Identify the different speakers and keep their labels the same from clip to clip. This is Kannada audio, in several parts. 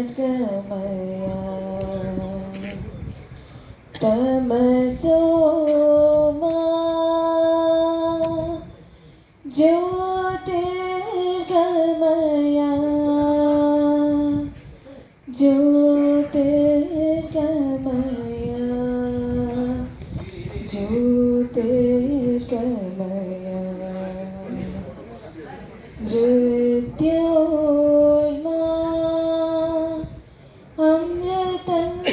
Speaker 1: सद्गमया तमसो मा ज्योतिर्गमया ज्योतिर्गमया ज्योतिर्गमया मृत्योर्मा अमृतङ्गमया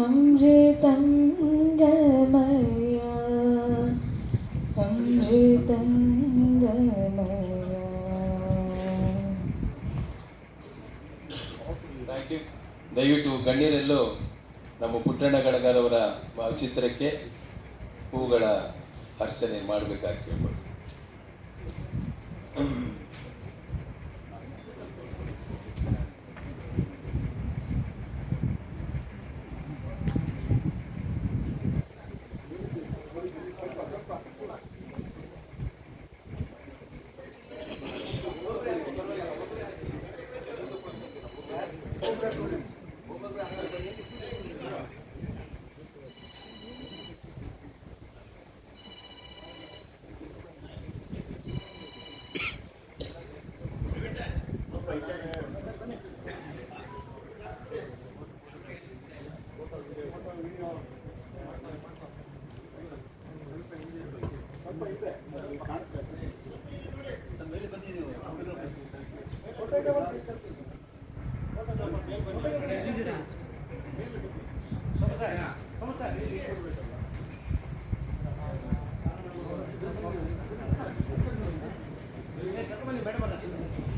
Speaker 1: अमृतङ्गमया अमृतङ्गमया.
Speaker 2: Thank you. ದಯವಿಟ್ಟು ಗಣ್ಯರೆಲ್ಲೂ ನಮ್ಮ ಪುಟ್ಟಣ್ಣ ಗಣಗಾರವರ ಚಿತ್ರಕ್ಕೆ ಹೂಗಳ ಅರ್ಚನೆ ಮಾಡಬೇಕಾಗಿ ಕೇಳ್ಬೋದು.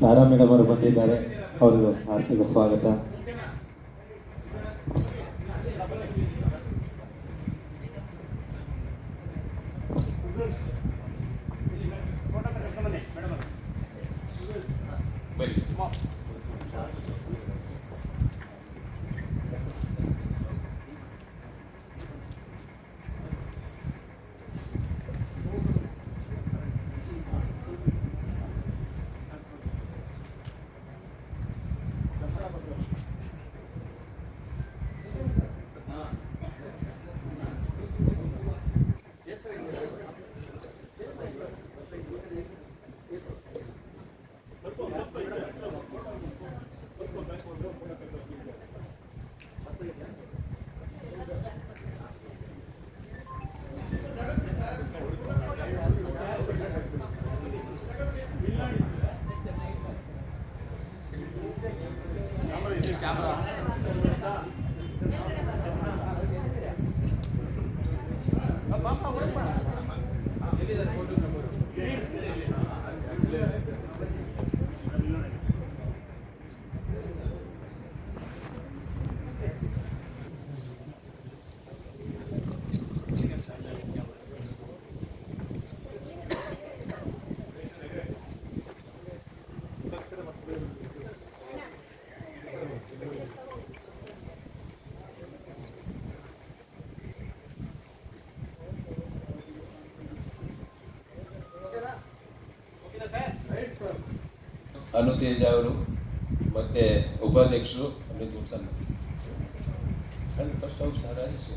Speaker 3: ತಾರಾ ಮೇಡಮ್ ಅವರು ಬಂದಿದ್ದಾರೆ, ಅವರಿಗೂ ಹಾರ್ದಿಕ ಸ್ವಾಗತ.
Speaker 2: ಅನುತೇಜ ಅವರು ಮತ್ತು ಉಪಾಧ್ಯಕ್ಷರು ಅಮಿತ್ ಸಣ್ಣ ಫಸ್ಟ್ ಅವ್ರು ಸರ್ ರಾಜೇಶ್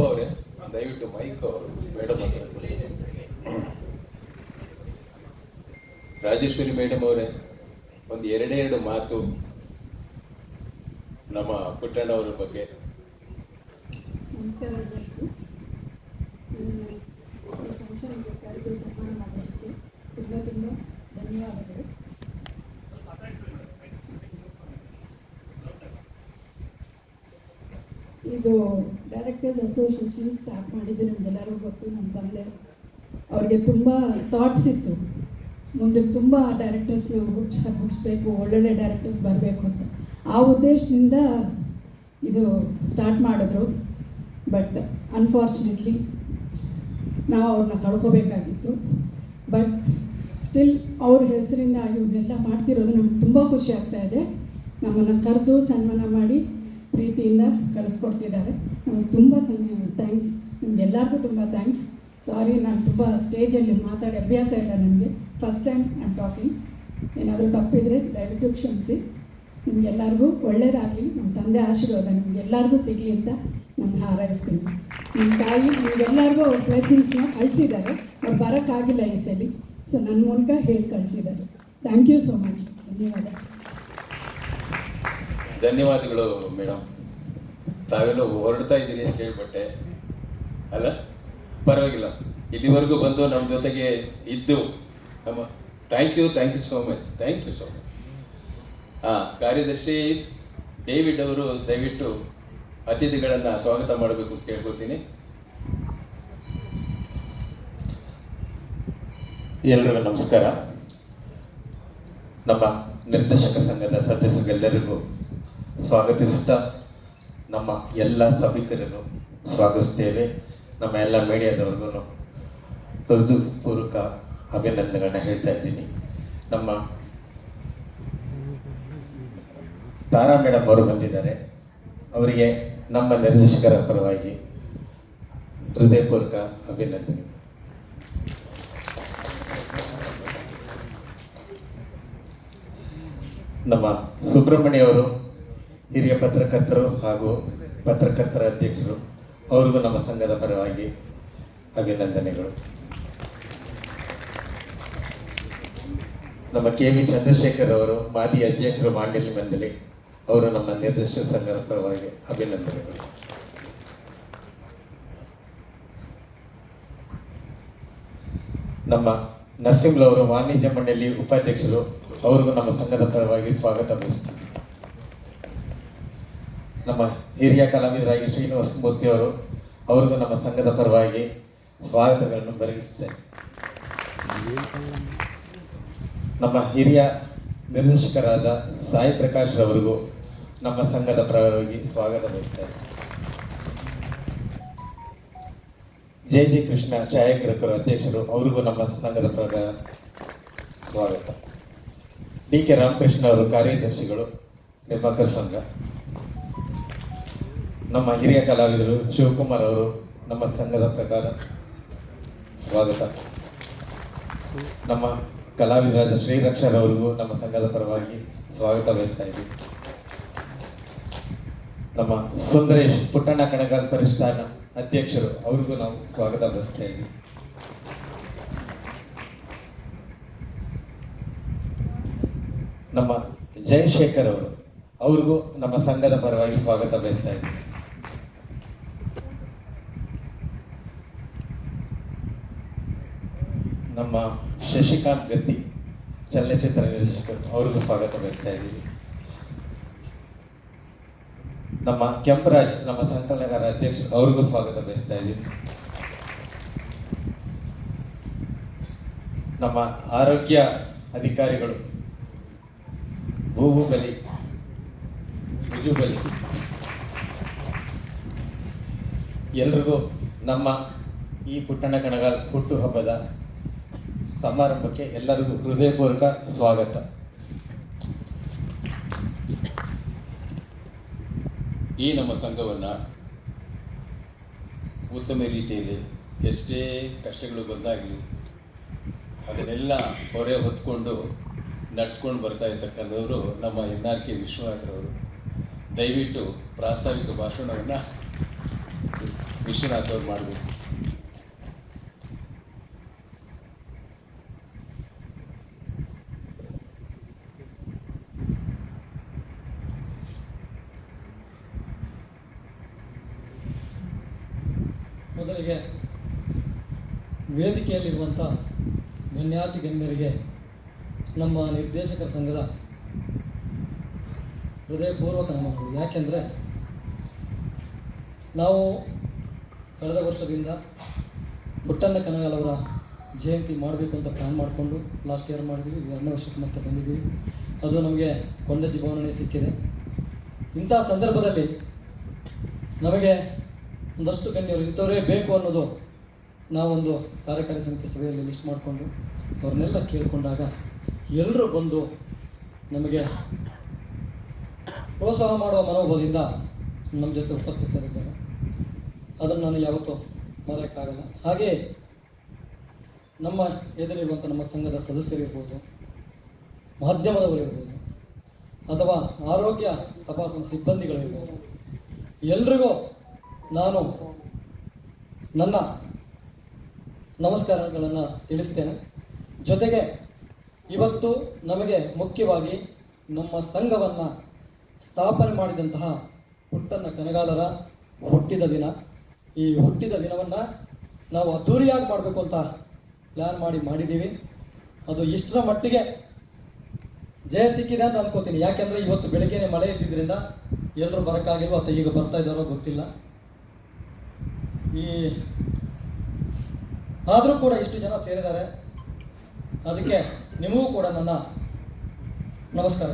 Speaker 2: ಅವರೇ ದಯವಿಟ್ಟು ಮೈಕ್ ಮೇಡಮ್ ಹತ್ರ ಕೊಡಿ. ರಾಜೇಶ್ವರಿ ಮೇಡಮ್ ಅವರೇ ಒಂದು ಎರಡೆರಡು ಮಾತು ನಮ್ಮ ಪುಟ್ಟಣ್ಣವರ ಬಗ್ಗೆ.
Speaker 4: ನಮಸ್ಕಾರ ಎಲ್ಲರಿಗೂ. ಈ ಫಂಕ್ಷನ್ಗೆ ಕರೆದು ಸನ್ಮಾನ ಮಾಡೋದಕ್ಕೆ ತುಂಬ ಧನ್ಯವಾದಗಳು. ಇದು ಡೈರೆಕ್ಟರ್ಸ್ ಅಸೋಸಿಯೇಷನ್ ಸ್ಟಾರ್ಟ್ ಮಾಡಿದ್ದು ನಿಮಗೆಲ್ಲರಿಗೂ ಗೊತ್ತು. ನಮ್ಮ ತಂದೆ ಅವ್ರಿಗೆ ತುಂಬ ಥಾಟ್ಸ್ ಇತ್ತು, ಮುಂದೆ ತುಂಬ ಡೈರೆಕ್ಟರ್ಸ್ನ ಹುಟ್ಟಿಸ್ಬೇಕು, ಒಳ್ಳೊಳ್ಳೆ ಡೈರೆಕ್ಟರ್ಸ್ ಬರಬೇಕು ಅಂತ. ಆ ಉದ್ದೇಶದಿಂದ ಇದು ಸ್ಟಾರ್ಟ್ ಮಾಡಿದ್ರು. ಬಟ್ ಅನ್ಫಾರ್ಚುನೇಟ್ಲಿ ನಾವು ಅವ್ರನ್ನ ಕಳ್ಕೊಬೇಕಾಗಿತ್ತು. ಬಟ್ ಸ್ಟಿಲ್ ಅವ್ರ ಹೆಸರಿಂದ ಇವನ್ನೆಲ್ಲ ಮಾಡ್ತಿರೋದು ನಮ್ಗೆ ತುಂಬ ಖುಷಿ ಆಗ್ತಾಯಿದೆ. ನಮ್ಮನ್ನು ಕರೆದು ಸನ್ಮಾನ ಮಾಡಿ ಪ್ರೀತಿಯಿಂದ ಕಳಿಸ್ಕೊಡ್ತಿದ್ದಾರೆ. ನಮಗೆ ತುಂಬ ಥ್ಯಾಂಕ್ಸ್. ನಿಮಗೆಲ್ಲರಿಗೂ ತುಂಬ ಥ್ಯಾಂಕ್ಸ್. ಸಾರಿ, ನಾನು ತುಂಬ ಸ್ಟೇಜಲ್ಲಿ ಮಾತಾಡಿ ಅಭ್ಯಾಸ ಇಲ್ಲ ನನಗೆ. First time I'm talking. ಏನಾದರೂ ತಪ್ಪಿದರೆ ದಯವಿಟ್ಟು ಕ್ಷಮಿಸಿ. ನಿಮಗೆಲ್ಲರಿಗೂ ಒಳ್ಳೆಯದಾಗಲಿ, ನಮ್ಮ ತಂದೆ ಆಶೀರ್ವಾದ ನಿಮಗೆಲ್ಲರಿಗೂ ಸಿಗಲಿ ಅಂತ ನಾನು ಹಾರೈಸ್ತೀನಿ. ನಿಮ್ಮ ತಾಯಿ ನಿಮಗೆಲ್ಲರಿಗೂ ಅವ್ರ ಬ್ಲೆಸ್ಸಿಂಗ್ಸ್ನ ಕಳಿಸಿದ್ದಾರೆ. ಅವ್ರು ಬರೋಕ್ಕಾಗಿಲ್ಲ ಈ ಸಲ, ಸೊ ನನ್ನ ಮೂಲಕ ಹೇಳಿ ಕಳಿಸಿದ್ದಾರೆ. Thank you so much. ಧನ್ಯವಾದ.
Speaker 2: ಧನ್ಯವಾದಗಳು ಮೇಡಮ್. ತಾವೆಲ್ಲೋ ಹೊರಡ್ತಾ ಇದ್ದೀರಿ ಅಂತ ಕೇಳ್ಪಟ್ಟೆ ಅಲ್ಲ? ಪರವಾಗಿಲ್ಲ, ಇಲ್ಲಿವರೆಗೂ ಬಂದು ನಮ್ಮ ಜೊತೆಗೆ ಇದ್ದು ನಮ್ಮ ಥ್ಯಾಂಕ್ ಯು ಸೋ ಮಚ್. ಕಾರ್ಯದರ್ಶಿ ಡೇವಿಡ್ ಅವರು ದಯವಿಟ್ಟು ಅತಿಥಿಗಳನ್ನು ಸ್ವಾಗತ ಮಾಡಬೇಕು ಅಂತ ಕೇಳ್ಕೊತೀನಿ.
Speaker 3: ಎಲ್ರಿಗೂ ನಮಸ್ಕಾರ. ನಮ್ಮ ನಿರ್ದೇಶಕ ಸಂಘದ ಸದಸ್ಯರಿಗೆಲ್ಲರಿಗೂ ಸ್ವಾಗತಿಸುತ್ತಾ ನಮ್ಮ ಎಲ್ಲ ಸಭಿಕರನ್ನು ಸ್ವಾಗತಿಸ್ತೇವೆ. ನಮ್ಮ ಎಲ್ಲ ಮೀಡಿಯಾದವ್ರಿಗೂ ಹೃದಯಪೂರ್ವಕ ಅಭಿನಂದನೆಗಳನ್ನ ಹೇಳ್ತಾ ಇದ್ದೀನಿ. ನಮ್ಮ ತಾರಾ ಮೇಡಮ್ ಅವರು ಬಂದಿದ್ದಾರೆ. ಅವರಿಗೆ ನಮ್ಮ ನಿರ್ದೇಶಕರ ಪರವಾಗಿ ಹೃದಯಪೂರ್ವಕ ಅಭಿನಂದನೆ. ನಮ್ಮ ಸುಬ್ರಹ್ಮಣ್ಯ ಅವರು ಹಿರಿಯ ಪತ್ರಕರ್ತರು ಹಾಗೂ ಪತ್ರಕರ್ತರ ಅಧ್ಯಕ್ಷರು, ಅವ್ರಿಗೂ ನಮ್ಮ ಸಂಘದ ಪರವಾಗಿ ಅಭಿನಂದನೆಗಳು. ನಮ್ಮ ಕೆ ವಿ ಚಂದ್ರಶೇಖರ್ ಅವರು ಮಾಜಿ ಅಧ್ಯಕ್ಷರು ಮಾಂಡಲಿ ಮಂಡಳಿ, ಅವರು ನಮ್ಮ ನಿರ್ದೇಶಕ ಸಂಘದ ಪರವಾಗಿ ಅಭಿನಂದನೆಗಳು. ನಮ್ಮ ನರಸಿಂಹರವರು ವಾಣಿಜ್ಯ ಮಂಡಳಿ ಉಪಾಧ್ಯಕ್ಷರು, ಅವ್ರಿಗೂ ನಮ್ಮ ಸಂಘದ ಪರವಾಗಿ ಸ್ವಾಗತ ಬಯಸ್ತೀವಿ. ನಮ್ಮ ಹಿರಿಯ ಕಲಾವಿದರಾಗಿ ಶ್ರೀನಿವಾಸ ಮೂರ್ತಿ ಅವರು, ಅವ್ರಿಗೂ ನಮ್ಮ ಸಂಘದ ಪರವಾಗಿ ಸ್ವಾಗತಗಳನ್ನು ಬರೆಯಿಸುತ್ತೇನೆ. ನಮ್ಮ ಹಿರಿಯ ನಿರ್ದೇಶಕರಾದ ಸಾಯಿ ಪ್ರಕಾಶ್ ರವರಿಗೂ ನಮ್ಮ ಸಂಘದ ಪರವಾಗಿ ಸ್ವಾಗತ ಬಯಸ್ತೇನೆ. ಜೆ ಕೃಷ್ಣ ಛಾಯಾಗ್ರಾಹಕರು ಅಧ್ಯಕ್ಷರು, ಅವ್ರಿಗೂ ನಮ್ಮ ಸಂಘದ ಪ್ರಕಾರ ಸ್ವಾಗತ. ಡಿ ಕೆ ರಾಮಕೃಷ್ಣ ಅವರು ಕಾರ್ಯದರ್ಶಿಗಳು, ನಿರ್ಮಾಕರ ಸಂಘ. ನಮ್ಮ ಹಿರಿಯ ಕಲಾವಿದರು ಶಿವಕುಮಾರ್ ಅವರು ನಮ್ಮ ಸಂಘದ ಪ್ರಕಾರ ಸ್ವಾಗತ. ನಮ್ಮ ಕಲಾವಿದರಾದ ಶ್ರೀರಕ್ಷರವರಿಗೂ ನಮ್ಮ ಸಂಘದ ಪರವಾಗಿ ಸ್ವಾಗತ ಬಯಸ್ತಾ ಇದ್ದೀವಿ. ನಮ್ಮ ಸುಂದರೇಶ್ ಪುಟ್ಟಣ್ಣ ಕಣಗಾಲ್ ಪರಿಷ್ಠಾನ ಅಧ್ಯಕ್ಷರು, ಅವ್ರಿಗೂ ನಾವು ಸ್ವಾಗತ ಬಯಸ್ತಾ ಇದ್ದೀವಿ. ನಮ್ಮ ಜಯಶೇಖರ್ ಅವರು, ಅವ್ರಿಗೂ ನಮ್ಮ ಸಂಘದ ಪರವಾಗಿ ಸ್ವಾಗತ ಬಯಸ್ತಾ ಇದ್ದೀವಿ. ನಮ್ಮ ಶಶಿಕಾಂತ್ ಗದ್ದಿ ಚಲನಚಿತ್ರ ನಿರ್ದೇಶಕರು, ಅವ್ರಿಗೂ ಸ್ವಾಗತ ಬಯಸ್ತಾ ಇದ್ದೀವಿ. ನಮ್ಮ ಕೆಂಪರಾಜ್ ನಮ್ಮ ಸಂಕಲನಕಾರ ಅಧ್ಯಕ್ಷರು, ಅವ್ರಿಗೂ ಸ್ವಾಗತ ಬಯಸ್ತಾ ಇದ್ದೀವಿ. ನಮ್ಮ ಆರೋಗ್ಯ ಅಧಿಕಾರಿಗಳು ಭೂಬಲಿ ವಿಜುಬಲಿ, ಎಲ್ರಿಗೂ ನಮ್ಮ ಈ ಪುಟ್ಟಣ್ಣ ಕಣಗಾಲ್ ಹುಟ್ಟುಹಬ್ಬದ ಸಮಾರಂಭಕ್ಕೆ ಎಲ್ಲರಿಗೂ ಹೃದಯಪೂರ್ವಕ ಸ್ವಾಗತ.
Speaker 2: ಈ ನಮ್ಮ ಸಂಘವನ್ನು ಉತ್ತಮ ರೀತಿಯಲ್ಲಿ ಎಷ್ಟೇ ಕಷ್ಟಗಳು ಬಂದಾಗಲಿ ಅದನ್ನೆಲ್ಲ ಹೊರೆ ಹೊತ್ಕೊಂಡು ನಡೆಸ್ಕೊಂಡು ಬರ್ತಾ ಇರ್ತಕ್ಕಂಥವರು ನಮ್ಮ NRK ವಿಶ್ವನಾಥ್ರವರು. ದಯವಿಟ್ಟು ಪ್ರಾಸ್ತಾವಿಕ ಭಾಷಣವನ್ನು ವಿಶ್ವನಾಥ್ ಅವ್ರು ಮಾಡಬೇಕು.
Speaker 5: ಮೊದಲಿಗೆ ವೇದಿಕೆಯಲ್ಲಿರುವಂಥ ಗಣ್ಯಾತಿ ಗಣ್ಯರಿಗೆ ನಮ್ಮ ನಿರ್ದೇಶಕರ ಸಂಘದ ಹೃದಯಪೂರ್ವಕ ನಮನಗಳು. ಯಾಕೆಂದರೆ ನಾವು ಕಳೆದ ವರ್ಷದಿಂದ ಪುಟ್ಟಣ್ಣ ಕನಗಾಲವರ ಜಯಂತಿ ಮಾಡಬೇಕು ಅಂತ ಪ್ಲ್ಯಾನ್ ಮಾಡಿಕೊಂಡು ಲಾಸ್ಟ್ ಇಯರ್ ಮಾಡಿದ್ವಿ. 2ನೇ ವರ್ಷಕ್ಕೆ ಮತ್ತೆ ಬಂದಿದ್ದೀವಿ. ಅದು ನಮಗೆ ಕೊಂಡಜ್ಜಿ ಭವನನೇ ಸಿಕ್ಕಿದೆ. ಇಂಥ ಸಂದರ್ಭದಲ್ಲಿ ನಮಗೆ ಒಂದಷ್ಟು ಗಣ್ಯರು ಇಂಥವರೇ ಬೇಕು ಅನ್ನೋದು ನಾವೊಂದು ಕಾರ್ಯಕಾರಿ ಸಮಿತಿ ಸಭೆಯಲ್ಲಿ ಲಿಸ್ಟ್ ಮಾಡಿಕೊಂಡು ಅವ್ರನ್ನೆಲ್ಲ ಕೇಳಿಕೊಂಡಾಗ ಎಲ್ಲರೂ ಬಂದು ನಮಗೆ ಪ್ರೋತ್ಸಾಹ ಮಾಡುವ ಮನೋಭಾವದಿಂದ ನಮ್ಮ ಜೊತೆ ಉಪಸ್ಥಿತರಿದ್ದಾರೆ. ಅದನ್ನು ನಾನು ಯಾವತ್ತೂ ಮರೆಯೋಕ್ಕಾಗಲ್ಲ. ಹಾಗೆಯೇ ನಮ್ಮ ಎದುರಿರುವಂಥ ನಮ್ಮ ಸಂಘದ ಸದಸ್ಯರಿರ್ಬೋದು, ಮಾಧ್ಯಮದವರಿರ್ಬೋದು, ಅಥವಾ ಆರೋಗ್ಯ ತಪಾಸಣಾ ಸಿಬ್ಬಂದಿಗಳಿರ್ಬೋದು, ಎಲ್ರಿಗೂ ನಾನು ನನ್ನ ನಮಸ್ಕಾರಗಳನ್ನು ತಿಳಿಸ್ತೇನೆ. ಜೊತೆಗೆ ಇವತ್ತು ನಮಗೆ ಮುಖ್ಯವಾಗಿ ನಮ್ಮ ಸಂಘವನ್ನು ಸ್ಥಾಪನೆ ಮಾಡಿದಂತಹ ಪುಟ್ಟಣ್ಣ ಕನಗಾಲರ ಹುಟ್ಟಿದ ದಿನ. ಈ ಹುಟ್ಟಿದ ದಿನವನ್ನು ನಾವು ಅದ್ದೂರಿಯಾಗಿ ಮಾಡಬೇಕು ಅಂತ ಪ್ಲ್ಯಾನ್ ಮಾಡಿದ್ದೀವಿ. ಅದು ಇಷ್ಟರ ಮಟ್ಟಿಗೆ ಜಯ ಸಿಕ್ಕಿದೆ ಅಂತ ಅನ್ಕೋತೀನಿ. ಯಾಕೆಂದರೆ ಇವತ್ತು ಬೆಳಗ್ಗೆನೇ ಮಳೆ ಇದ್ದಿದ್ದರಿಂದ ಎಲ್ಲರೂ ಬರೋಕ್ಕಾಗಿಲ್ವೋ ಅಥವಾ ಈಗ ಬರ್ತಾ ಇದ್ದಾರೋ ಗೊತ್ತಿಲ್ಲ. ಆದರೂ ಕೂಡ ಇಷ್ಟು ಜನ ಸೇರಿದ್ದಾರೆ. ಅದಕ್ಕೆ ನಿಮಗೂ ಕೂಡ ನನ್ನ ನಮಸ್ಕಾರ.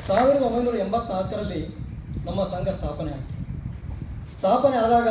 Speaker 5: 1984ರಲ್ಲಿ ನಮ್ಮ ಸಂಘ ಸ್ಥಾಪನೆ ಆಯಿತು. ಸ್ಥಾಪನೆ ಆದಾಗ